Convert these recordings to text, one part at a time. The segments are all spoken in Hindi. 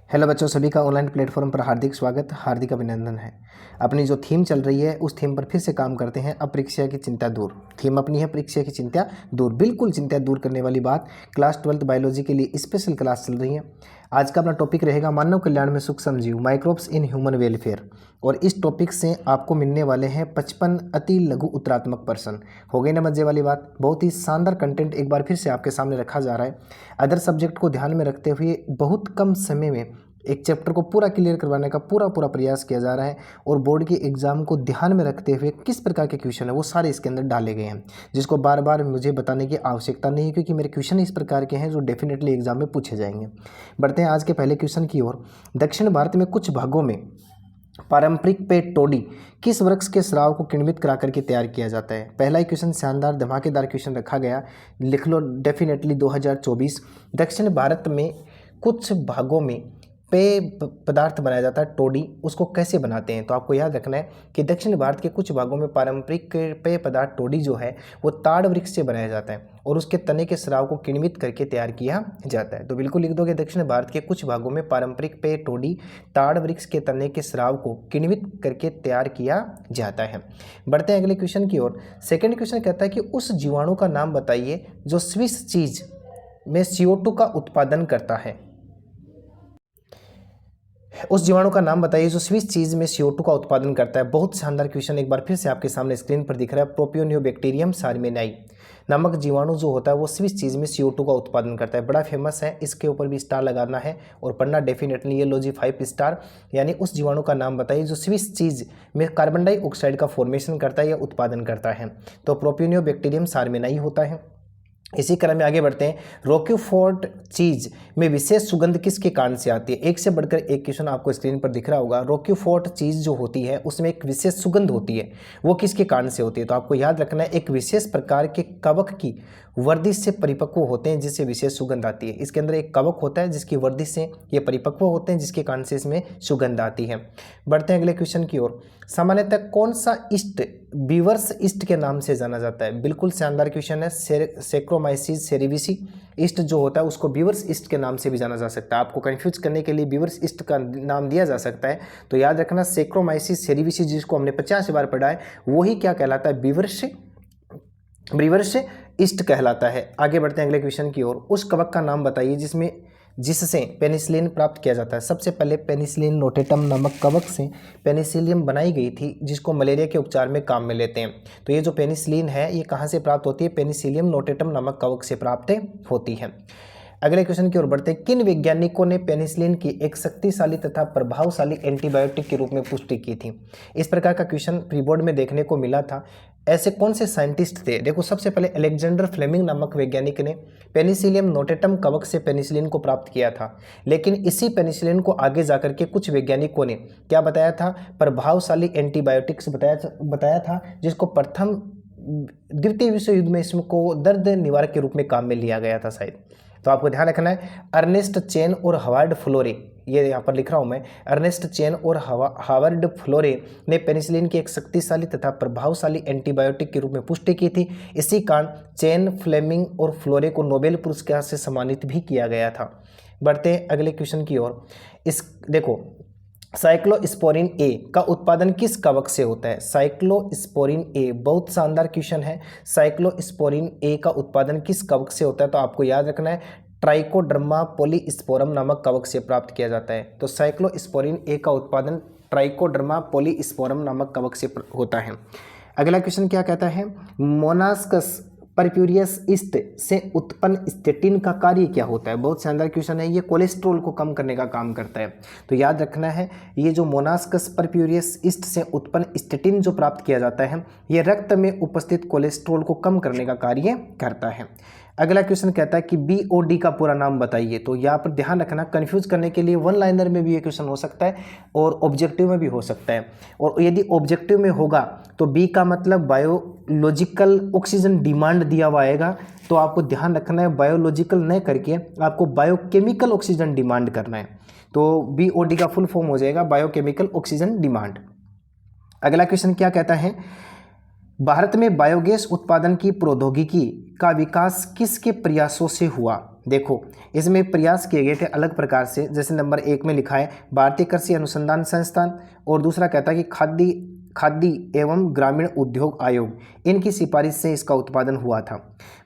हेलो बच्चों, सभी का ऑनलाइन प्लेटफॉर्म पर हार्दिक स्वागत, हार्दिक अभिनंदन है। अपनी जो थीम चल रही है उस थीम पर फिर से काम करते हैं। अब परीक्षा की चिंता दूर। थीम अपनी है परीक्षा की चिंता दूर। बिल्कुल चिंता दूर करने वाली बात। क्लास 12th बायोलॉजी के लिए स्पेशल क्लास चल रही है। आज का अपना टॉपिक रहेगा मानव कल्याण में सूक्ष्म जीव, माइक्रोब्स इन ह्यूमन वेलफेयर। और इस टॉपिक से आपको मिलने वाले हैं 55 अति लघु उत्तरात्मक प्रश्न। हो गई ना मजे वाली बात। बहुत ही शानदार कंटेंट एक बार फिर से आपके सामने रखा जा रहा है। अदर सब्जेक्ट को ध्यान में रखते हुए बहुत कम समय में एक चैप्टर को पूरा क्लियर करवाने का पूरा प्रयास किया जा रहा है। और बोर्ड के एग्जाम को ध्यान में रखते हुए किस प्रकार के क्वेश्चन है वो सारे इसके अंदर डाले गए हैं, जिसको बार बार मुझे बताने की आवश्यकता नहीं है, क्योंकि मेरे क्वेश्चन इस प्रकार के हैं जो डेफिनेटली एग्जाम में पूछे जाएंगे। बढ़ते हैं आज के पहले क्वेश्चन की ओर। दक्षिण भारत में कुछ भागों में पारंपरिक पेड़ टोडी किस वृक्ष के स्राव को किण्वित करा करके तैयार किया जाता है। पहला ही क्वेश्चन शानदार धमाकेदार क्वेश्चन रखा गया, लिख लो डेफिनेटली 2024। दक्षिण भारत में कुछ भागों में पेय पदार्थ बनाया जाता है टोडी, उसको कैसे बनाते हैं। तो आपको याद रखना है कि दक्षिण भारत के कुछ भागों में पारंपरिक पेय पदार्थ टोडी जो है वो ताड़ वृक्ष से बनाया जाता है और उसके तने के स्राव को किण्वित करके तैयार किया जाता है। तो बिल्कुल लिख दोगे, दक्षिण भारत के कुछ भागों में पारंपरिक पेय टोडी ताड़ वृक्ष के तने के स्राव को किण्वित करके तैयार किया जाता है। बढ़ते हैं अगले क्वेश्चन की ओर। सेकेंड क्वेश्चन कहता है कि उस जीवाणु का नाम बताइए जो स्विस चीज में CO2 का उत्पादन करता है। उस जीवाणु का नाम बताइए जो स्विस चीज में CO2 का उत्पादन करता है। बहुत शानदार क्वेश्चन एक बार फिर से आपके सामने स्क्रीन पर दिख रहा है। प्रोपियोनियोबैक्टीरियम सार्मेनाई नामक जीवाणु जो होता है वो स्विस चीज में CO2 का उत्पादन करता है। बड़ा फेमस है, इसके ऊपर भी स्टार लगाना है और पढ़ना डेफिनेटली। ये लॉजी 5 स्टार। यानी उस जीवाणु का नाम बताइए जो स्विस चीज में कार्बन डाइऑक्साइड का फॉर्मेशन करता है या उत्पादन करता है। तो प्रोपियोनियोबैक्टीरियम सार्मेनाई होता है। इसी क्रम में आगे बढ़ते हैं। रोक्यूफोर्ट चीज में विशेष सुगंध किसके कारण से आती है। एक से बढ़कर एक क्वेश्चन आपको स्क्रीन पर दिख रहा होगा। रोक्यूफोर्ट चीज जो होती है उसमें एक विशेष सुगंध होती है, वो किसके कारण से होती है। तो आपको याद रखना है एक विशेष प्रकार के कवक की वर्दिश से परिपक्व होते हैं जिससे विशेष सुगंध आती है। इसके अंदर एक कवक होता है जिसकी वर्दिश से ये परिपक्व होते हैं जिसके कारण से इसमें सुगंध आती है। बढ़ते हैं अगले क्वेश्चन की ओर। सामान्यतः कौन सा ईस्ट बीवर्स ईस्ट के नाम से जाना जाता है। बिल्कुल शानदार क्वेश्चन है। सेक्रोमाइसिस सेरेविसी ईस्ट जो होता है उसको बीवर्स ईस्ट के नाम से भी जाना जा सकता है। आपको कंफ्यूज करने के लिए बीवर्स ईस्ट का नाम दिया जा सकता है। तो याद रखना सेक्रोमाइसिस सेरेविसी जिसको हमने 50 बार पढ़ा है वही क्या कहलाता है, बीवर्स ईस्ट कहलाता है। आगे बढ़ते हैं अगले क्वेश्चन की ओर। उस कवक का नाम बताइए जिससे पेनिसिलिन प्राप्त किया जाता है। सबसे पहले पेनिसिलिन नोटेटम नामक कवक से पेनिसिलियम बनाई गई थी जिसको मलेरिया के उपचार में काम में लेते हैं। तो ये जो पेनिसिलिन है ये कहाँ से प्राप्त होती है, पेनिसिलियम नोटेटम नामक कवक से प्राप्त होती है। अगले क्वेश्चन की ओर बढ़ते हैं। किन वैज्ञानिकों ने पेनिसिलिन की एक शक्तिशाली तथा प्रभावशाली एंटीबायोटिक के रूप में पुष्टि की थी। इस प्रकार का क्वेश्चन प्री बोर्ड में देखने को मिला था। ऐसे कौन से साइंटिस्ट थे। देखो, सबसे पहले अलेक्जेंडर फ्लेमिंग नामक वैज्ञानिक ने पेनिसिलियम नोटेटम कवक से पेनिसिलिन को प्राप्त किया था। लेकिन इसी पेनिसिलिन को आगे जाकर के कुछ वैज्ञानिकों ने क्या बताया था, प्रभावशाली एंटीबायोटिक्स बताया था, जिसको प्रथम द्वितीय विश्व युद्ध में इसको दर्द निवारक के रूप में काम में लिया गया था शायद। तो आपको ध्यान रखना है अर्नेस्ट चेन और हावर्ड फ्लोरे, ये यहाँ पर लिख रहा हूँ मैं, अर्नेस्ट चेन और हावर्ड फ्लोरे ने पेनिसिलिन की एक शक्तिशाली तथा प्रभावशाली एंटीबायोटिक के रूप में पुष्टि की थी। इसी कारण चेन, फ्लेमिंग और फ्लोरे को नोबेल पुरस्कार से सम्मानित भी किया गया था। बढ़ते हैं अगले क्वेश्चन की ओर। देखो, साइक्लोस्पोरिन ए का उत्पादन किस कवक से होता है। साइक्लोस्पोरिन ए बहुत शानदार क्वेश्चन है। साइक्लोस्पोरिन ए का उत्पादन किस कवक से होता है। तो आपको याद रखना है ट्राइकोडर्मा पॉलीस्पोरम नामक कवक से प्राप्त किया जाता है। तो साइक्लोस्पोरिन ए का उत्पादन ट्राइकोडर्मा पॉलीस्पोरम नामक कवक से होता है। अगला क्वेश्चन क्या कहता है, मोनास्कस परप्यूरियस ईस्ट से उत्पन्न स्टेटिन का कार्य क्या होता है। बहुत शानदार क्वेश्चन है। ये कोलेस्ट्रॉल को कम करने का काम करता है। तो याद रखना है ये जो मोनास्कस परप्यूरियस ईस्ट से उत्पन्न स्टेटिन जो प्राप्त किया जाता है ये रक्त में उपस्थित कोलेस्ट्रॉल को कम करने का कार्य करता है। अगला क्वेश्चन कहता है कि BOD का पूरा नाम बताइए। तो यहाँ पर ध्यान रखना, कंफ्यूज करने के लिए वन लाइनर में भी ये क्वेश्चन हो सकता है और ऑब्जेक्टिव में भी हो सकता है। और यदि ऑब्जेक्टिव में होगा तो B का मतलब बायोलॉजिकल ऑक्सीजन डिमांड दिया हुआ आएगा। तो आपको ध्यान रखना है बायोलॉजिकल न करके आपको बायोकेमिकल ऑक्सीजन डिमांड करना है। तो BOD का फुल फॉर्म हो जाएगा बायोकेमिकल ऑक्सीजन डिमांड। अगला क्वेश्चन क्या कहता है, भारत में बायोगैस उत्पादन की प्रौद्योगिकी का विकास किसके प्रयासों से हुआ। देखो इसमें प्रयास किए गए थे अलग प्रकार से, जैसे नंबर 1 में लिखा है भारतीय कृषि अनुसंधान संस्थान, और दूसरा कहता है कि खाद्य एवं ग्रामीण उद्योग आयोग, इनकी सिफारिश से इसका उत्पादन हुआ था।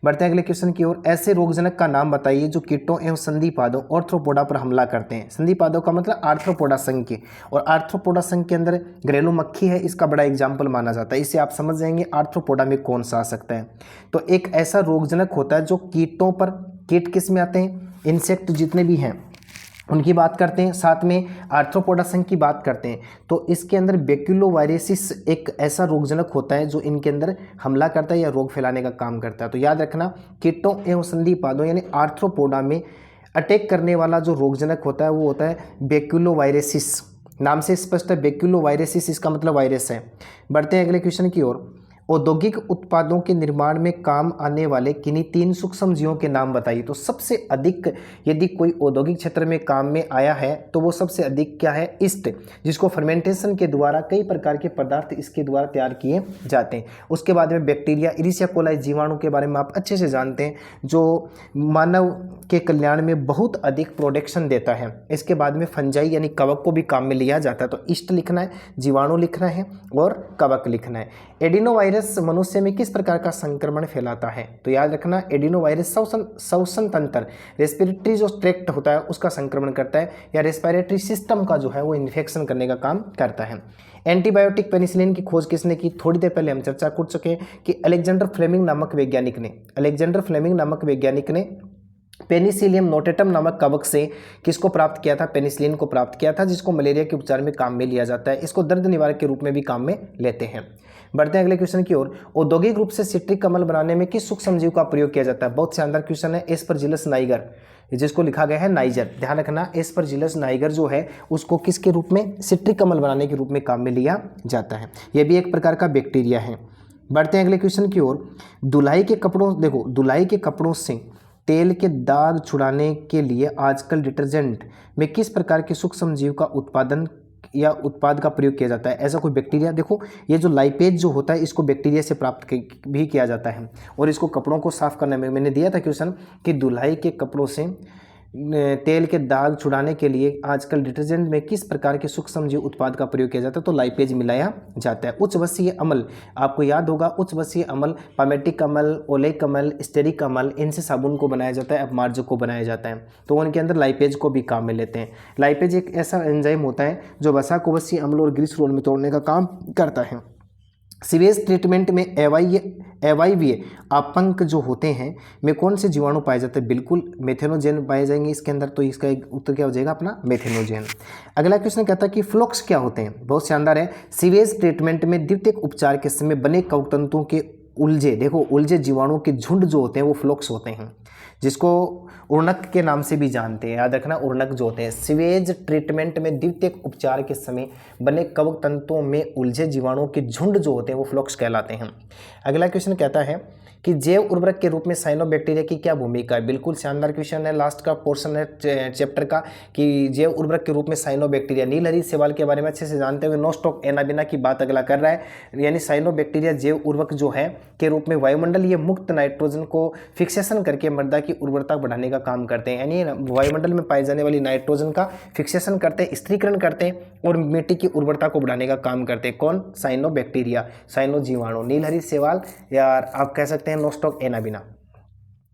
बढ़ते हैं अगले क्वेश्चन की ओर। ऐसे रोगजनक का नाम बताइए जो कीटों एवं संधिपादों ऑर्थ्रोपोडा पर हमला करते हैं। संधिपादों का मतलब आर्थ्रोपोडा संघ के, और आर्थ्रोपोडा संघ के अंदर घरेलू मक्खी है, इसका बड़ा एग्जाम्पल माना जाता है। इससे आप समझ जाएंगे आर्थ्रोपोडा में कौन सा आ सकता है। तो एक ऐसा रोगजनक होता है जो कीटों पर, कीट किस में आते हैं, इंसेक्ट जितने भी हैं उनकी बात करते हैं, साथ में आर्थ्रोपोडा संघ की बात करते हैं। तो इसके अंदर बेक्यूलोवायरेसिस एक ऐसा रोगजनक होता है जो इनके अंदर हमला करता है या रोग फैलाने का काम करता है। तो याद रखना कीटों एवं संधिपादों यानी आर्थ्रोपोडा में अटैक करने वाला जो रोगजनक होता है वो होता है बेक्यूलोवायरेसिस। नाम से स्पष्ट है, बेक्यूलोवायरेसिस इसका मतलब वायरस है। बढ़ते हैं अगले क्वेश्चन की ओर। औद्योगिक उत्पादों के निर्माण में काम आने वाले किन्हीं 3 सूक्ष्म जीवों के नाम बताइए। तो सबसे अधिक यदि कोई औद्योगिक क्षेत्र में काम में आया है तो वो सबसे अधिक क्या है, ईस्ट, जिसको फर्मेंटेशन के द्वारा कई प्रकार के पदार्थ इसके द्वारा तैयार किए जाते हैं। उसके बाद में बैक्टीरिया, इरिसिया कोलाई जीवाणु के बारे में आप अच्छे से जानते हैं, जो मानव के कल्याण में बहुत अधिक प्रोडक्शन देता है। इसके बाद में फंजाई यानी कवक को भी काम में लिया जाता है। तो ईस्ट लिखना है, जीवाणु लिखना है और कवक लिखना है। एडिनोवायरस मनुष्य में किस प्रकार का संक्रमण फैलाता है। तो याद रखना एडिनोवायरस श्वसन तंत्र, रेस्पिरेटरी जो ट्रैक्ट होता है उसका संक्रमण करता है, या रेस्पिरेटरी सिस्टम का जो है वो इन्फेक्शन करने का काम करता है। एंटीबायोटिक पेनिसिलिन की खोज किसने की, थोड़ी देर पहले हम चर्चा कर चुके हैं कि अलेक्जेंडर फ्लेमिंग नामक वैज्ञानिक ने पेनिसिलियम नोटेटम नामक कवक से किसको प्राप्त किया था, पेनिसिलिन को प्राप्त किया था, जिसको मलेरिया के उपचार में काम में लिया जाता है। इसको दर्द निवारक के रूप में भी काम में लेते हैं। बढ़ते हैं अगले क्वेश्चन की ओर। औद्योगिक रूप से सिट्रिक अम्ल बनाने में किस सूक्ष्मजीव का प्रयोग किया जाता है। बहुत शानदार क्वेश्चन है। एस्परजिलस नाइगर, जिसको लिखा गया है नाइजर, ध्यान रखना एस्परजिलस नाइगर जो है उसको किसके रूप में, सिट्रिक अम्ल बनाने के रूप में काम में लिया जाता है। यह भी एक प्रकार का बैक्टीरिया है। बढ़ते हैं अगले क्वेश्चन की ओर। धुलाई के कपड़ों, देखो धुलाई के कपड़ों से तेल के दाग छुड़ाने के लिए आजकल डिटर्जेंट में किस प्रकार के सूक्ष्म जीव का उत्पादन या उत्पाद का प्रयोग किया जाता है। ऐसा कोई बैक्टीरिया, देखो ये जो लाइपेज जो होता है इसको बैक्टीरिया से प्राप्त भी किया जाता है, और इसको कपड़ों को साफ करने में, मैंने दिया था क्वेश्चन कि धुलाई के कपड़ों से तेल के दाग छुड़ाने के लिए आजकल डिटर्जेंट में किस प्रकार के सूक्ष्मजीव उत्पाद का प्रयोग किया जाता है। तो लाइपेज मिलाया जाता है। उच्च वसीय अम्ल, आपको याद होगा उच्च वसीय अम्ल पामेटिक अम्ल, ओलेक अम्ल, स्टेरिक अम्ल, इनसे साबुन को बनाया जाता है, अपमार्जक को बनाया जाता है। तो उनके अंदर लाइपेज को भी काम में लेते हैं। लाइपेज एक ऐसा एंजाइम होता है जो वसा को वसीय अम्ल और ग्लिसरॉल में तोड़ने का काम करता है। सीवेज ट्रीटमेंट में एवाईवीए अपंक जो होते हैं में कौन से जीवाणु पाए जाते हैं, बिल्कुल मेथेनोजेन पाए जाएंगे इसके अंदर। तो इसका एक उत्तर क्या हो जाएगा अपना, मेथेनोजेन। अगला क्वेश्चन कहता है कि फ्लोक्स क्या होते हैं। बहुत शानदार है। सीवेज ट्रीटमेंट में द्वितीयक उपचार के समय बने कवक तंतुओं के उलझे, देखो उलझे जीवाणुओं के झुंड जो होते हैं वो फ्लोक्स होते हैं, जिसको उर्नक के नाम से भी जानते हैं। याद रखना उर्नक जो होते हैं। सीवेज ट्रीटमेंट में द्वितीयक उपचार के समय बने कवक तंतुओं में उलझे जीवाणुओं के झुंड जो होते हैं वो फ्लोक्स कहलाते हैं। अगला क्वेश्चन कहता है कि जैव उर्वरक के रूप में साइनोबैक्टीरिया की क्या भूमिका है। बिल्कुल शानदार क्वेश्चन है, लास्ट का पोर्शन है चैप्टर का कि जैव उर्वरक के रूप में साइनोबैक्टीरिया। नीलहरी शैवाल के बारे में अच्छे से जानते हुए नोस्टॉक एनाबिना की बात अगला कर रहा है, यानी साइनोबैक्टीरिया जैव उर्वरक जो है के रूप में वायुमंडलीय मुक्त नाइट्रोजन को फिक्सेशन करके मृदा की उर्वरता बढ़ाने का काम करते हैं। यानी वायुमंडल में पाई जाने वाली नाइट्रोजन का फिक्सेशन करते हैं, स्थिरीकरण करते हैं और मिट्टी की उर्वरता को बढ़ाने का काम करते हैं। कौन, साइनोबैक्टीरिया, साइनो जीवाणु, नीलहरी शैवाल या आप कह सकते हैं नोस्टॉक एनाबिना।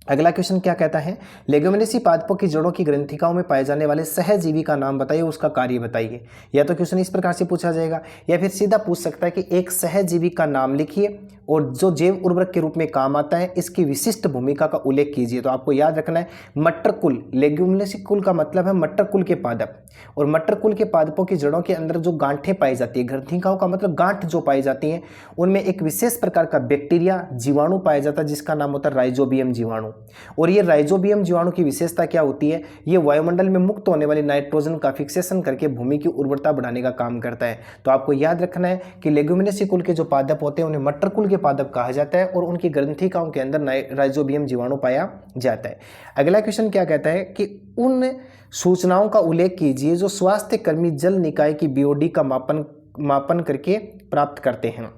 अगला क्वेश्चन क्या कहता है, लेग्यूमिनेसी पादपों की जड़ों की ग्रंथिकाओं में पाए जाने वाले सहजीवी का नाम बताइए, उसका कार्य बताइए। या तो क्वेश्चन इस प्रकार से पूछा जाएगा, या फिर सीधा पूछ सकता है कि एक सहजीवी का नाम लिखिए और जो जैव उर्वरक के रूप में काम आता है इसकी विशिष्ट भूमिका का उल्लेख कीजिए। तो आपको याद रखना है मटर कुल, लेग्यूमिनेसी कुल का मतलब है मटर कुल के पादप, और मटर कुल के पादपों की जड़ों के अंदर जो गांठें पाई जाती है, ग्रंथिकाओं का मतलब गांठ जो पाई जाती हैं, उनमें एक विशेष प्रकार का बैक्टीरिया जीवाणु पाया जाता है जिसका नाम होता है राइजोबियम जीवाणु। और ये राइजोबियम जीवाणु की विशेषता क्या होती है, ये वायुमंडल में मुक्त होने वाली नाइट्रोजन का फिक्सेशन करके भूमि की उर्वरता बढ़ाने का काम करता है। तो आपको याद रखना है कि लेग्यूमिनेसी कुल के जो पादप होते हैं उन्हें मटर कुल के पादप कहा जाता है और उनकी ग्रंथिकाओं के अंदर राइजोबियम जीवाणु पाया जाता है। अगला क्वेश्चन क्या कहता है कि उन सूचनाओं का उल्लेख कीजिए जो स्वास्थ्य कर्मी जल निकाय की बीओडी का मापन करके प्राप्त करते हैं।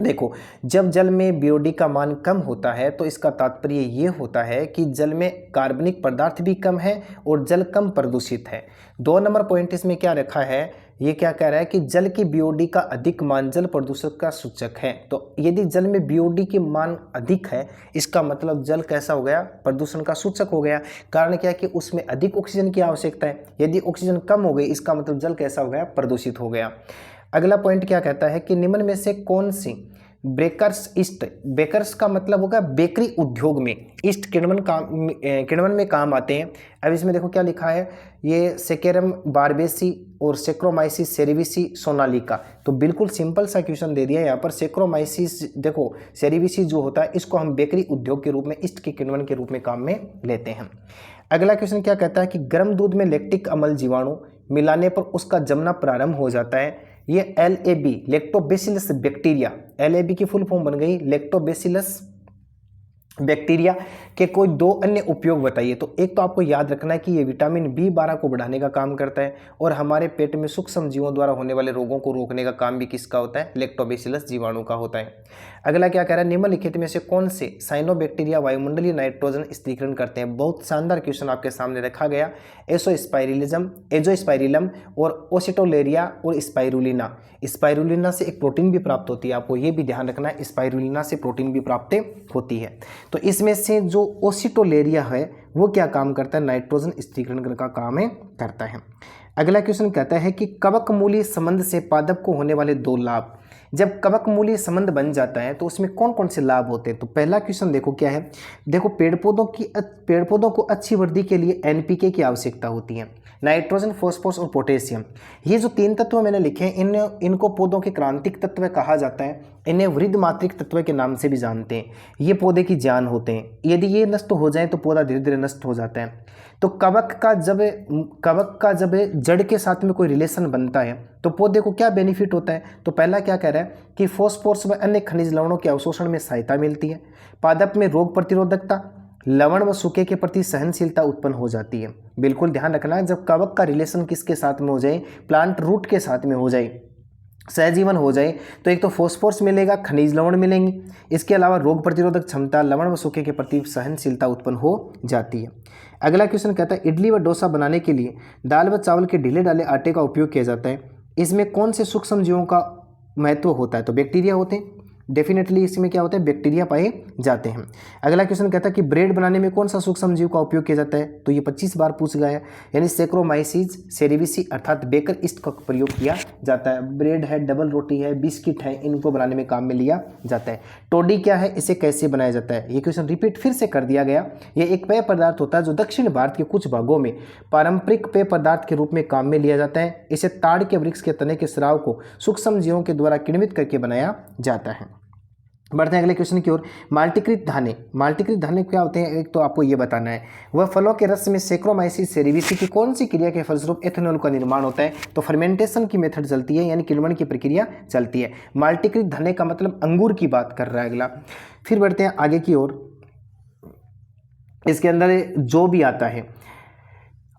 देखो, जब जल में बीओडी का मान कम होता है तो इसका तात्पर्य ये होता है कि जल में कार्बनिक पदार्थ भी कम है और जल कम प्रदूषित है। 2 नंबर पॉइंट इसमें क्या रखा है, ये क्या कह रहा है कि जल की बीओडी का अधिक मान जल प्रदूषण का सूचक है। तो यदि जल में बीओडी की मान अधिक है, इसका मतलब जल कैसा हो गया, प्रदूषण का सूचक हो गया। कारण क्या है कि उसमें अधिक ऑक्सीजन की आवश्यकता है। यदि ऑक्सीजन कम हो गई, इसका मतलब जल कैसा हो गया, प्रदूषित हो गया। अगला पॉइंट क्या कहता है कि निम्न में से कौन सी बेकर्स ईस्ट, बेकर्स का मतलब होगा बेकरी उद्योग में, ईस्ट किण्वन में काम आते हैं। अब इसमें देखो क्या लिखा है, ये सेकेरम बारबेसी और सेक्रोमाइसिस सेरेविसी सोनालिका। तो बिल्कुल सिंपल सा क्वेश्चन दे दिया यहाँ पर। सेक्रोमाइसिस देखो सेरेविसी जो होता है, इसको हम बेकरी उद्योग के रूप में, ईस्ट के किण्वन के रूप में काम में लेते हैं। अगला क्वेश्चन क्या कहता है कि गर्म दूध में लैक्टिक अम्ल जीवाणु मिलाने पर उसका जमना प्रारंभ हो जाता है। ये LAB लैक्टोबैसिलस बैक्टीरिया, LAB की फुल फॉर्म बन गई लैक्टोबैसिलस बैक्टीरिया के कोई 2 अन्य उपयोग बताइए। तो एक तो आपको याद रखना है कि ये विटामिन B12 को बढ़ाने का काम करता है और हमारे पेट में सूक्ष्म जीवों द्वारा होने वाले रोगों को रोकने का काम भी किसका होता है, लैक्टोबैसिलस जीवाणु का होता है। अगला क्या कह रहा है, निम्नलिखित में से कौन से साइनोबैक्टीरिया वायुमंडलीय नाइट्रोजन स्थिरीकरण करते हैं। बहुत शानदार क्वेश्चन आपके सामने रखा गया। एजोस्पाइरिलम और ओसिटोलेरिया और स्पाइरुलिना। स्पाइरुलिना से एक प्रोटीन भी प्राप्त होती है, आपको ये भी ध्यान रखना है, स्पाइरुलिना से प्रोटीन भी प्राप्त होती है। तो इसमें से जो ओसिटोलेरिया है वो क्या काम करता है, नाइट्रोजन स्थिरीकरण का काम करता है। अगला क्वेश्चन कहता है कि कवक मूली संबंध से पादप को होने वाले 2 लाभ। जब कवक मूली संबंध बन जाता है तो उसमें कौन कौन से लाभ होते हैं। तो पहला क्वेश्चन देखो क्या है, देखो पेड़ पौधों को अच्छी वृद्धि के लिए NPK की आवश्यकता होती है, नाइट्रोजन, फॉस्फोरस और पोटेशियम। ये जो 3 तत्व मैंने लिखे हैं, इनको पौधों के क्रांतिक तत्व कहा जाता है। इन्हें वृद्ध मात्रिक तत्व के नाम से भी जानते हैं। ये पौधे की जान होते हैं, यदि ये नष्ट हो जाए तो पौधा धीरे धीरे नष्ट हो जाता है। तो कवक का जब जड़ के साथ में कोई रिलेशन बनता है तो पौधे को क्या बेनिफिट होता है। तो पहला क्या कह रहा है कि फॉस्फोरस व अन्य खनिज लवणों के अवशोषण में सहायता मिलती है। पादप में रोग प्रतिरोधकता, लवण व सूखे के प्रति सहनशीलता उत्पन्न हो जाती है। बिल्कुल ध्यान रखना है, जब कवक का रिलेशन किसके साथ में हो जाए, प्लांट रूट के साथ में हो जाए, सहजीवन हो जाए, तो एक तो फॉस्फोरस मिलेगा, खनिज लवण मिलेंगे, इसके अलावा रोग प्रतिरोधक क्षमता, लवण व सूखे के प्रति सहनशीलता उत्पन्न हो जाती है। अगला क्वेश्चन कहता है इडली व डोसा बनाने के लिए दाल व चावल के ढीले ढाले आटे का उपयोग किया जाता है। इसमें कौन से सूक्ष्म जीवों का महत्व होता है। तो बैक्टीरिया होते हैं, डेफिनेटली इसमें क्या होता है, बैक्टीरिया पाए जाते हैं। अगला क्वेश्चन कहता है कि ब्रेड बनाने में कौन सा सूक्ष्म जीव का उपयोग किया जाता है। तो ये 25 बार पूछ गया है, यानी सेक्रोमाइसिस सेरेविसी अर्थात बेकर ईस्ट का प्रयोग किया जाता है। ब्रेड है, डबल रोटी है, बिस्किट है, इनको बनाने में काम में लिया जाता है। टोडी क्या है, इसे कैसे बनाया जाता है। ये क्वेश्चन रिपीट फिर से कर दिया गया। ये एक पेय पदार्थ होता है जो दक्षिण भारत के कुछ भागों में पारंपरिक पेय पदार्थ के रूप में काम में लिया जाता है। इसे ताड़ के वृक्ष के तने के स्राव को सूक्ष्म जीवों के द्वारा किण्वित करके बनाया जाता है। बढ़ते हैं अगले क्वेश्चन की ओर। माल्टीकृत धाने, माल्टीकृत धाने क्या होते हैं, एक तो आपको ये बताना है। वह फलों के रस में सेक्रोमाइसिस सेरेविसी की कौन सी क्रिया के फलस्वरूप एथेनॉल का निर्माण होता है। तो फर्मेंटेशन की मेथड चलती है, यानी किण्वन की प्रक्रिया चलती है। माल्टीकृत धाने का मतलब अंगूर की बात कर रहा है अगला। फिर बढ़ते हैं आगे की ओर। इसके अंदर जो भी आता है,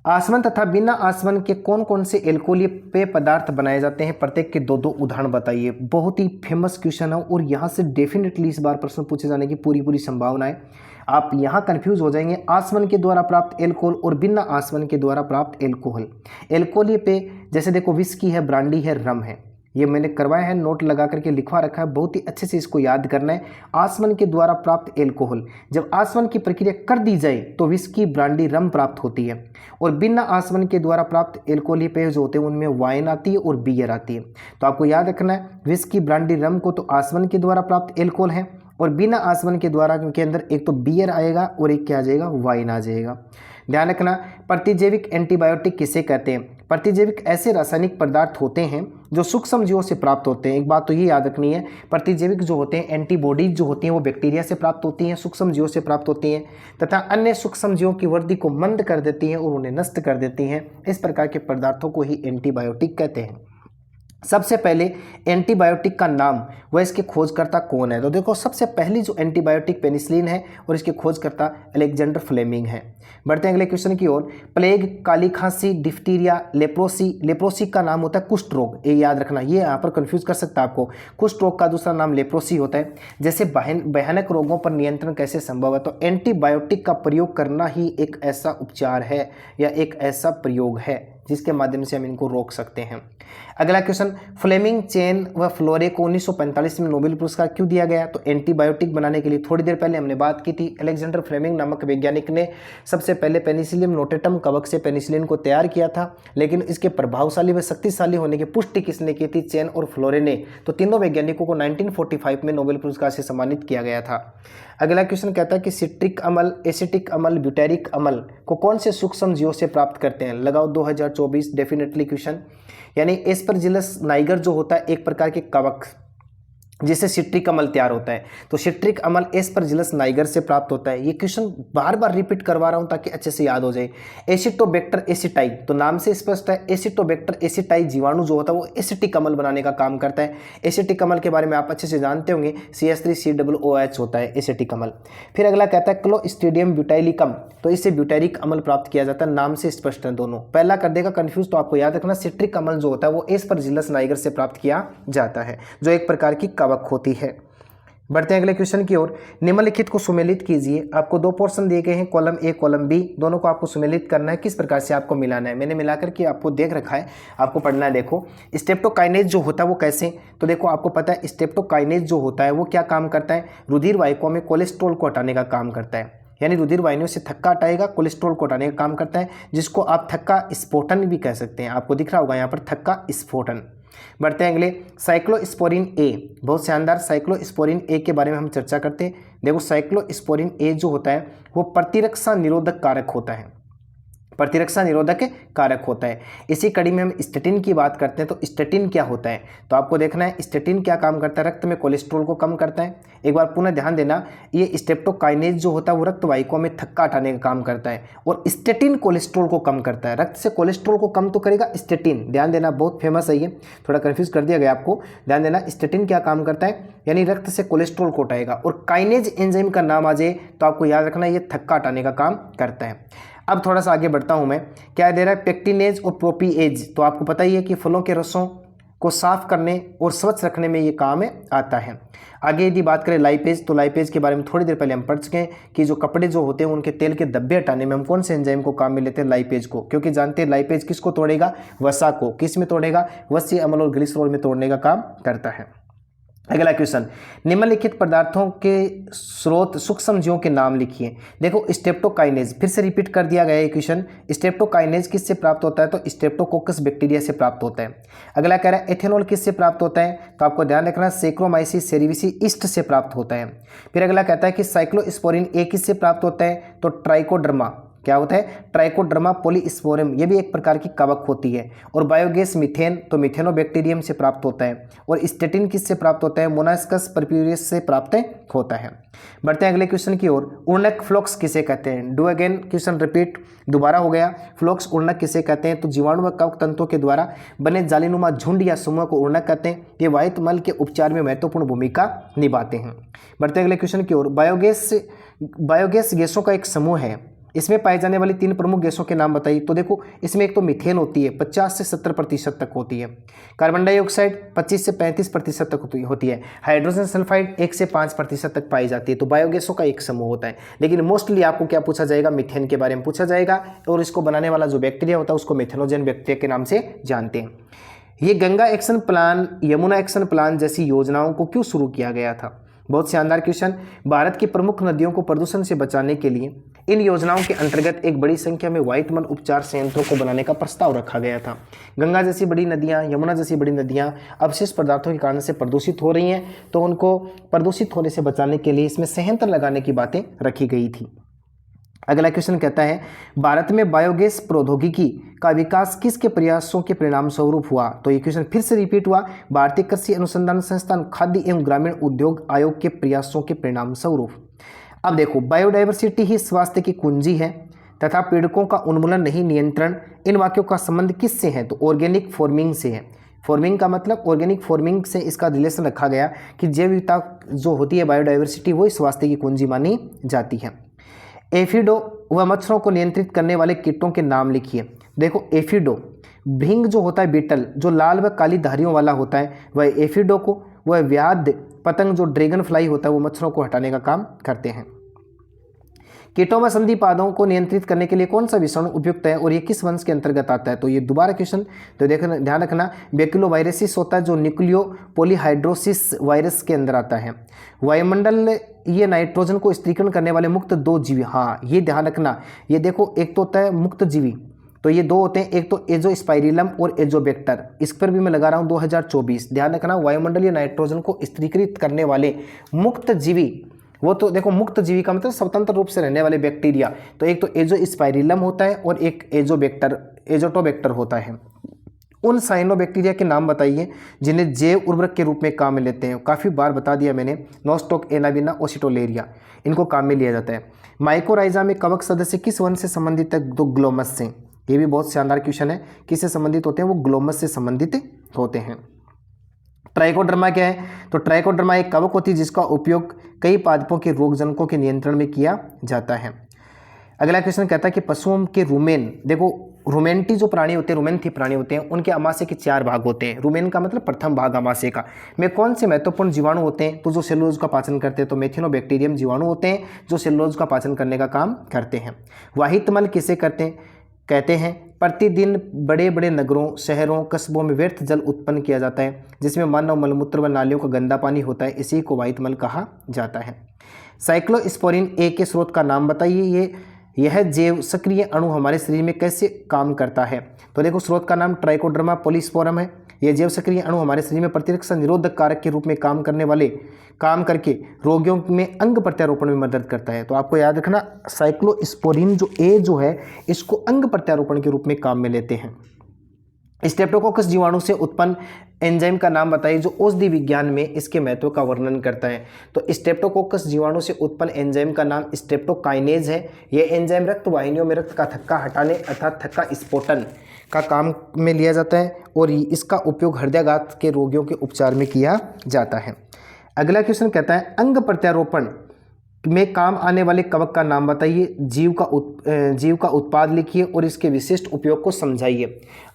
आसवन तथा बिना आसवन के कौन कौन से एल्कोहलीय पेय पदार्थ बनाए जाते हैं। प्रत्येक के 2-2 उदाहरण बताइए। बहुत ही फेमस क्वेश्चन है और यहाँ से डेफिनेटली इस बार प्रश्न पूछे जाने की पूरी संभावना है। आप यहाँ कंफ्यूज हो जाएंगे। आसवन के द्वारा प्राप्त एल्कोहल और बिना आसवन के द्वारा प्राप्त एल्कोहल। एल्कोहलीय पेय जैसे देखो विस्की है, ब्रांडी है, रम है, ये मैंने करवाया है, नोट लगा करके लिखवा रखा है, बहुत ही अच्छे से इसको याद करना है। आसवन के द्वारा प्राप्त एल्कोहल, जब आसवन की प्रक्रिया कर दी जाए तो विस्की, ब्रांडी, रम प्राप्त होती है। और बिना आसवन के द्वारा प्राप्त एल्कोहलीय पेय जो होते हैं उनमें वाइन आती है और बियर आती है। तो आपको याद रखना है, विस्की, ब्रांडी, रम को तो आसवन के द्वारा प्राप्त एल्कोहल है और बिना आसवन के द्वारा के अंदर एक तो बियर आएगा और एक क्या आ जाएगा, वाइन आ जाएगा। ध्यान रखना, प्रतिजैविक एंटीबायोटिक किसे कहते हैं। प्रतिजैविक ऐसे रासायनिक पदार्थ होते हैं जो सूक्ष्म जीवों से प्राप्त होते हैं। एक बात तो ये याद रखनी है, प्रतिजैविक जो होते हैं, एंटीबॉडीज जो होती हैं वो बैक्टीरिया से प्राप्त होती हैं, सूक्ष्म जीवों से प्राप्त होती हैं तथा अन्य सूक्ष्म जीवों की वृद्धि को मंद कर देती हैं और उन्हें नष्ट कर देती हैं। इस प्रकार के पदार्थों को ही एंटीबायोटिक कहते हैं। सबसे पहले एंटीबायोटिक का नाम व इसके खोजकर्ता कौन है? तो देखो सबसे पहली जो एंटीबायोटिक पेनिसिलिन है और इसके खोजकर्ता अलेक्जेंडर फ्लेमिंग है। बढ़ते हैं अगले क्वेश्चन की ओर। प्लेग, काली खांसी, डिफ्टीरिया, लेप्रोसी का नाम होता है कुष्ठ रोग, ये याद रखना, ये यहाँ पर कंफ्यूज कर सकता है आपको। कुष्ठ रोग का दूसरा नाम लेप्रोसी होता है। जैसे भयानक रोगों पर नियंत्रण कैसे संभव है? तो एंटीबायोटिक का प्रयोग करना ही एक ऐसा उपचार है या एक ऐसा प्रयोग है जिसके माध्यम से हम इनको रोक सकते हैं। अगला क्वेश्चन, फ्लेमिंग, चेन व फ्लोरे को 1945 में नोबेल पुरस्कार क्यों दिया गया? तो एंटीबायोटिक बनाने के लिए। थोड़ी देर पहले हमने बात की थी, अलेक्जेंडर फ्लेमिंग नामक वैज्ञानिक ने सबसे पहले पेनिसिलियम नोटेटम कवक से पेनिसिलिन को तैयार किया था, लेकिन इसके प्रभावशाली व शक्तिशाली होने की पुष्टि किसने की थी? चेन और फ्लोरे ने। तो तीनों वैज्ञानिकों को 1945 में नोबेल पुरस्कार से सम्मानित किया गया था। अगला क्वेश्चन कहता है कि सिट्रिक अम्ल, एसिटिक अम्ल, ब्यूटेरिक अम्ल को कौन से सूक्ष्म जीवों से प्राप्त करते हैं? लगाओ 2024 डेफिनेटली क्वेश्चन। यानी एस्परजिलस नाइगर जो होता है एक प्रकार के कवक जिससे सिट्रिक अम्ल तैयार होता है, तो सिट्रिक अम्ल एस्परजिलस नाइगर से प्राप्त होता है। ये क्वेश्चन बार बार रिपीट करवा रहा हूं ताकि अच्छे से याद हो जाए। एसिटोबैक्टर एसिटाई, तो नाम से स्पष्ट है, एसिटोबैक्टर एसिटाई जीवाणु जो होता है वो एसिटिक अम्ल बनाने का काम करता है। एसिटिक अम्ल के बारे में आप अच्छे से जानते होंगे, CH3COOH होता है एसिटिक अम्ल। फिर अगला कहता है क्लोस्ट्रीडियम ब्यूटाइलिकम, तो इससे ब्यूटाइलिक अम्ल प्राप्त किया जाता है, नाम से स्पष्ट है दोनों। पहला कर देगा कंफ्यूज, तो आपको याद रखना सिट्रिक अम्ल जो होता है वो एस्परजिलस नाइगर से प्राप्त किया जाता है, जो एक प्रकार की कवक होती है। बढ़ते हैं अगले क्वेश्चन की ओर। निम्नलिखित को सुमेलित कीजिए। आपको दो पोर्शन दिए गए हैं, कॉलम ए कॉलम बी, दोनों को आपको सुमेलित करना है। किस प्रकार से आपको मिलाना है? मैंने मिलाकर के आपको देख रखा है, आपको पढ़ना है। देखो स्ट्रेप्टोकाइनेज जो होता है वो कैसे, तो देखो आपको पता है स्ट्रेप्टोकाइनेज जो होता है वो क्या काम करता है? रुधिर वाहिकाओं में कोलेस्ट्रॉल को हटाने का काम करता है, यानी रुधिर वाहिनियों से थक्का हटाएगा, कोलेस्ट्रॉल को हटाने का काम करता है, जिसको आप थक्का स्फोटन भी कह सकते हैं। आपको दिख रहा होगा यहाँ पर थक्का स्फोटन। बढ़ते हैं अगले, साइक्लोस्पोरिन ए, बहुत शानदार। साइक्लोस्पोरिन ए के बारे में हम चर्चा करते हैं। देखो साइक्लोस्पोरिन ए जो होता है वो प्रतिरक्षा निरोधक कारक होता है, प्रतिरक्षा निरोधक कारक होता है। इसी कड़ी में हम स्टेटिन की बात करते हैं, तो स्टेटिन क्या होता है? तो आपको देखना है स्टेटिन क्या काम करता है, रक्त में कोलेस्ट्रॉल को कम करता है। एक बार पुनः ध्यान देना, ये स्ट्रेप्टोकाइनेज जो होता है वो रक्त वाहिकाओं में थक्का हटाने का काम करता है, और स्टेटिन कोलेस्ट्रॉल को कम करता है। रक्त से कोलेस्ट्रॉल को कम तो करेगा स्टेटिन, ध्यान देना, बहुत फेमस है ये, थोड़ा कंफ्यूज कर दिया गया आपको, ध्यान देना। स्टेटिन क्या काम करता है, यानी रक्त से कोलेस्ट्रॉल को हटाएगा, और काइनेज एंजाइम का नाम आ जाए तो आपको याद रखना ये थक्का हटाने का काम करता है। अब थोड़ा सा आगे बढ़ता हूं मैं, क्या दे रहा है? पेक्टिनेज और प्रोपीएज, तो आपको पता ही है कि फलों के रसों को साफ करने और स्वच्छ रखने में ये काम आता है। आगे यदि बात करें लाइपेज, तो लाइपेज के बारे में थोड़ी देर पहले हम पढ़ चुके हैं कि जो कपड़े जो होते हैं उनके तेल के धब्बे हटाने में हम कौन से एंजाइम को काम में लेते हैं? लाइपेज को, क्योंकि जानते हैं लाइपेज किसको तोड़ेगा? वसा को। किस में तोड़ेगा? वसीय अम्ल और ग्लिसरॉल में तोड़ने का काम करता है। अगला क्वेश्चन, निम्नलिखित पदार्थों के स्रोत सूक्ष्म जीवों के नाम लिखिए। देखो स्ट्रेप्टोकाइनेज, फिर से रिपीट कर दिया गया है क्वेश्चन। स्ट्रेप्टोकाइनेज किससे प्राप्त होता है? तो स्ट्रेप्टोकोकस बैक्टीरिया से प्राप्त होता है। अगला कह रहा है एथेनॉल किससे प्राप्त होता है? तो आपको ध्यान रखना सेक्रोमाइसिस सेरेविसी ईस्ट से प्राप्त होता है। फिर अगला कहता है कि साइक्लोस्पोरिन ए किससे प्राप्त होता है? तो ट्राइकोडर्मा, क्या होता है? ट्राइकोडर्मा पॉलीस्पोरम, ये भी एक प्रकार की कवक होती है। और बायोगैस मीथेन, तो मिथेनोबैक्टीरियम से प्राप्त होता है। और स्टेटिन किससे प्राप्त होता है? मोनास्कस परप्यूरियस से प्राप्त होता है। बढ़ते हैं अगले क्वेश्चन की ओर। उर्णक फ्लोक्स किसे कहते हैं? डू अगेन क्वेश्चन रिपीट, दोबारा हो गया। फ्लोक्स उर्णक किसे कहते हैं? तो जीवाणु व कवक तंतुओं के द्वारा बने जालीनुमा झुंड या समूह को उर्णक कहते हैं। ये वायु मल के उपचार में महत्वपूर्ण भूमिका निभाते हैं। बढ़ते हैं अगले क्वेश्चन की ओर। बायोगैस गैसों का एक समूह है, इसमें पाई जाने वाली 3 प्रमुख गैसों के नाम बताइए। तो देखो इसमें एक तो मीथेन होती है, 50 से 70% तक होती है। कार्बन डाइऑक्साइड 25 से 35% तक होती है। हाइड्रोजन सल्फाइड 1 से 5% तक पाई जाती है। तो बायोगैसों का एक समूह होता है। लेकिन मोस्टली आपको क्या पूछा जाएगा? मीथेन के बारे में पूछा जाएगा, और इसको बनाने वाला जो बैक्टीरिया होता है उसको मेथेनोजेन बैक्टीरिया के नाम से जानते हैं। ये Ganga action plan, Yamuna action plan जैसी योजनाओं को क्यों शुरू किया गया था? बहुत शानदार क्वेश्चन। भारत की प्रमुख नदियों को प्रदूषण से बचाने के लिए इन योजनाओं के अंतर्गत एक बड़ी संख्या में वायु मल उपचार संयंत्रों को बनाने का प्रस्ताव रखा गया था। गंगा जैसी बड़ी नदियां, यमुना जैसी बड़ी नदियां अवशिष्ट पदार्थों के कारण से प्रदूषित हो रही हैं, तो उनको प्रदूषित होने से बचाने के लिए इसमें संयंत्र लगाने की बातें रखी गई थी। अगला क्वेश्चन कहता है, भारत में बायोगैस प्रौद्योगिकी का विकास किसके प्रयासों के परिणाम स्वरूप हुआ? तो ये क्वेश्चन फिर से रिपीट हुआ। भारतीय कृषि अनुसंधान संस्थान, खाद्य एवं ग्रामीण उद्योग आयोग के प्रयासों के परिणाम स्वरूप। अब देखो, बायोडाइवर्सिटी ही स्वास्थ्य की कुंजी है तथा पीड़कों का उन्मूलन नहीं नियंत्रण। इन वाक्यों का संबंध किससे है? तो ऑर्गेनिक फार्मिंग से है। फॉर्मिंग का मतलब ऑर्गेनिक फॉर्मिंग से इसका रिलेशन रखा गया कि जैव विविधता जो होती है बायोडाइवर्सिटी वो स्वास्थ्य की कुंजी मानी जाती है। एफिडो व मच्छरों को नियंत्रित करने वाले कीटों के नाम लिखिए। देखो एफिडो, भृंग जो होता है बीटल जो लाल व काली धारियों वाला होता है वह एफिडो को, वह व्याध पतंग जो ड्रैगन फ्लाई होता है वो मच्छरों को हटाने का काम करते हैं। कीटों व संधिपादों को नियंत्रित करने के लिए कौन सा विषाणु उपयुक्त है और ये किस वंश के अंतर्गत आता है? तो ये दोबारा क्वेश्चन तो देखना, ध्यान रखना, बैक्यूलोवायरसिस होता है जो न्यूक्लियो पॉलीहाइड्रोसिस वायरस के अंदर आता है। वायुमंडल ये नाइट्रोजन को स्थिरीकरण करने वाले मुक्त दो जीवी, हाँ ये ध्यान रखना, ये देखो एक तो होता है मुक्त जीवी, तो ये दो होते हैं, एक तो एजोस्पाइरिलम और एजोबैक्टर, इस पर भी मैं लगा रहा हूँ 2024। ध्यान रखना वायुमंडलीय नाइट्रोजन को स्थिरीकृत करने वाले मुक्त जीवी, वो तो देखो मुक्त जीवी का मतलब स्वतंत्र रूप से रहने वाले बैक्टीरिया, तो एक तो एजोस्पाइरिलम होता है और एक एजोटोबैक्टर होता है। उन साइनोबैक्टीरिया के नाम बताइए जिन्हें जैव उर्वरक के रूप में काम में लेते हैं। काफ़ी बार बता दिया मैंने, नोस्टोक, एनाबिना, ओसिटोलेरिया, इनको काम में लिया जाता है। माइकोराइजा में कवक सदस्य किस वंश से संबंधित है? तो ग्लोमस से। ये भी बहुत शानदार क्वेश्चन है, किससे संबंधित होते हैं? वो ग्लोमस से संबंधित होते हैं। ट्राइकोडर्मा क्या है? तो ट्राइकोडर्मा एक कवक होती है जिसका उपयोग कई पादपों के रोगजनकों के नियंत्रण में किया जाता है। अगला क्वेश्चन कहता है कि पशुओं के रुमेन, देखो रुमेंटी जो प्राणी होते हैं, रुमेंथी प्राणी होते हैं, उनके आमाशय के 4 भाग होते हैं। रुमेन का मतलब प्रथम भाग आमाशय का, में कौन से महत्वपूर्ण जीवाणु होते हैं? तो जो सेलुलोज का पाचन करते हैं, तो मेथिनोबैक्टीरियम जीवाणु होते हैं जो सेलुलोज का पाचन करने का काम करते हैं। वाहित मल किसे कहते हैं? प्रतिदिन बड़े बड़े नगरों, शहरों, कस्बों में व्यर्थ जल उत्पन्न किया जाता है जिसमें मानव मलमूत्र व नालियों का गंदा पानी होता है, इसी को वाहित मल कहा जाता है। साइक्लोस्पोरिन ए के स्रोत का नाम बताइए। यह जैव सक्रिय अणु हमारे शरीर में कैसे काम करता है? तो देखो स्रोत का नाम ट्राइकोडर्मा पॉलीस्पोरम है। यह जैव सक्रिय अणु हमारे शरीर में प्रतिरक्षा निरोधक कारक के रूप में काम करके रोगियों में अंग प्रत्यारोपण में मदद करता है। तो आपको याद रखना साइक्लोस्पोरिन जो ए जो है इसको अंग प्रत्यारोपण के रूप में काम में लेते हैं। स्ट्रेप्टोकोकस जीवाणु से उत्पन्न एंजाइम का नाम बताइए जो औषधि विज्ञान में इसके महत्व का वर्णन करता है। तो स्ट्रेप्टोकोकस जीवाणु से उत्पन्न एंजाइम का नाम स्ट्रेप्टोकाइनेज है। यह एंजाइम रक्त वाहिनियों में रक्त का थक्का हटाने अर्थात थक्का स्फोटन का काम में लिया जाता है और इसका उपयोग हृदयाघात के रोगियों के उपचार में किया जाता है। अगला क्वेश्चन कहता है अंग प्रत्यारोपण में काम आने वाले कवक का नाम बताइए। जीव का उत्पाद लिखिए और इसके विशिष्ट उपयोग को समझाइए।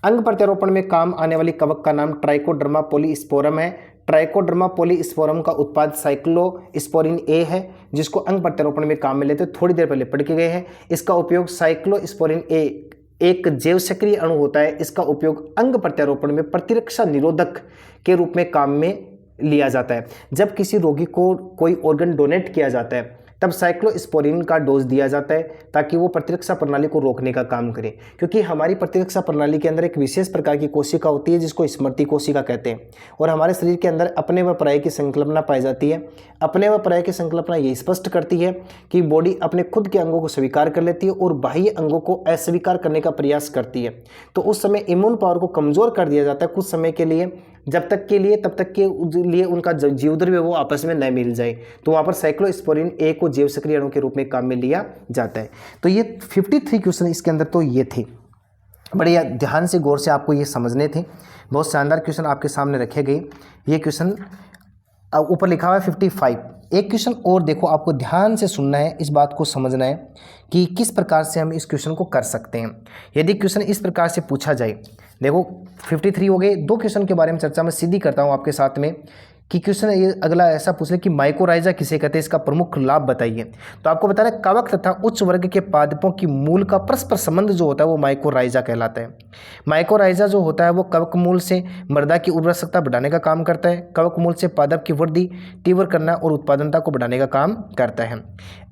अंग प्रत्यारोपण में काम आने वाले कवक का नाम ट्राइकोडर्मा पॉलीस्पोरम है। ट्राइकोडर्मा पॉलीस्पोरम का उत्पाद साइक्लोस्पोरिन ए है जिसको अंग प्रत्यारोपण में काम में लेते थोड़ी देर पहले पढ़ के गए हैं। इसका उपयोग साइक्लोस्पोरिन ए एक जैव सक्रिय अणु होता है, इसका उपयोग अंग प्रत्यारोपण में प्रतिरक्षा निरोधक के रूप में काम में लिया जाता है। जब किसी रोगी को कोई ऑर्गन डोनेट किया जाता है तब साइक्लोस्पोरिन का डोज दिया जाता है ताकि वो प्रतिरक्षा प्रणाली को रोकने का काम करे, क्योंकि हमारी प्रतिरक्षा प्रणाली के अंदर एक विशेष प्रकार की कोशिका होती है जिसको स्मृति कोशिका कहते हैं और हमारे शरीर के अंदर अपने व पराये की संकल्पना पाई जाती है। अपने व पराये की संकल्पना ये स्पष्ट करती है कि बॉडी अपने खुद के अंगों को स्वीकार कर लेती है और बाह्य अंगों को अस्वीकार करने का प्रयास करती है। तो उस समय इम्यून पावर को कमजोर कर दिया जाता है कुछ समय के लिए, तब तक के लिए उनका जीवद्रव्य वो आपस में न मिल जाए। तो वहाँ पर साइक्लोस्पोरिन ए को जैव सक्रिय अणु के रूप में काम में लिया जाता है। तो ये 53 क्वेश्चन इसके अंदर तो ये थे, बड़े ध्यान से गौर से आपको ये समझने थे। बहुत शानदार क्वेश्चन आपके सामने रखे गए। ये क्वेश्चन ऊपर लिखा हुआ है 55। एक क्वेश्चन और देखो, आपको ध्यान से सुनना है, इस बात को समझना है कि किस प्रकार से हम इस क्वेश्चन को कर सकते हैं। यदि क्वेश्चन इस प्रकार से पूछा जाए, देखो 53 हो गए। 2 क्वेश्चन के बारे में चर्चा मैं सीधी करता हूँ आपके साथ में कि क्वेश्चन ये अगला ऐसा पूछ ले कि माइकोराइजा किसे कहते हैं, इसका प्रमुख लाभ बताइए। तो आपको बताना है कवक तथा उच्च वर्ग के पादपों की मूल का परस्पर संबंध जो होता है वो माइकोराइजा कहलाता है। माइकोराइजा जो होता है वो कवक मूल से मृदा की उर्वरकता बढ़ाने का काम करता है। कवक मूल से पादप की वृद्धि, तीव्र करना और उत्पादनता को बढ़ाने का काम करता है।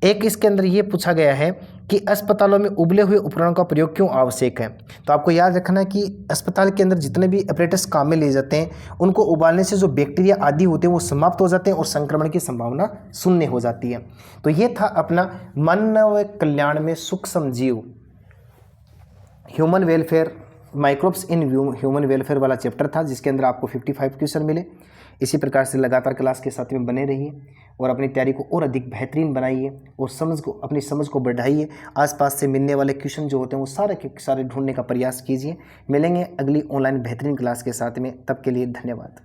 एक इसके अंदर ये पूछा गया है कि अस्पतालों में उबले हुए उपकरणों का प्रयोग क्यों आवश्यक है। तो आपको याद रखना है कि अस्पताल के अंदर जितने भी अपरेटस काम में लिए जाते हैं उनको उबालने से जो बैक्टीरिया आदि होते हैं वो समाप्त हो जाते हैं और संक्रमण की संभावना शून्य हो जाती है। तो ये था अपना मानव कल्याण में सूक्ष्म जीव, human welfare microbes in human welfare वाला चैप्टर था, जिसके अंदर आपको 55 क्वेश्चन मिले। इसी प्रकार से लगातार क्लास के साथ में बने रहिए और अपनी तैयारी को और अधिक बेहतरीन बनाइए और अपनी समझ को बढ़ाइए। आसपास से मिलने वाले क्वेश्चन जो होते हैं वो सारे के सारे ढूंढने का प्रयास कीजिए। मिलेंगे अगली ऑनलाइन बेहतरीन क्लास के साथ में, तब के लिए धन्यवाद।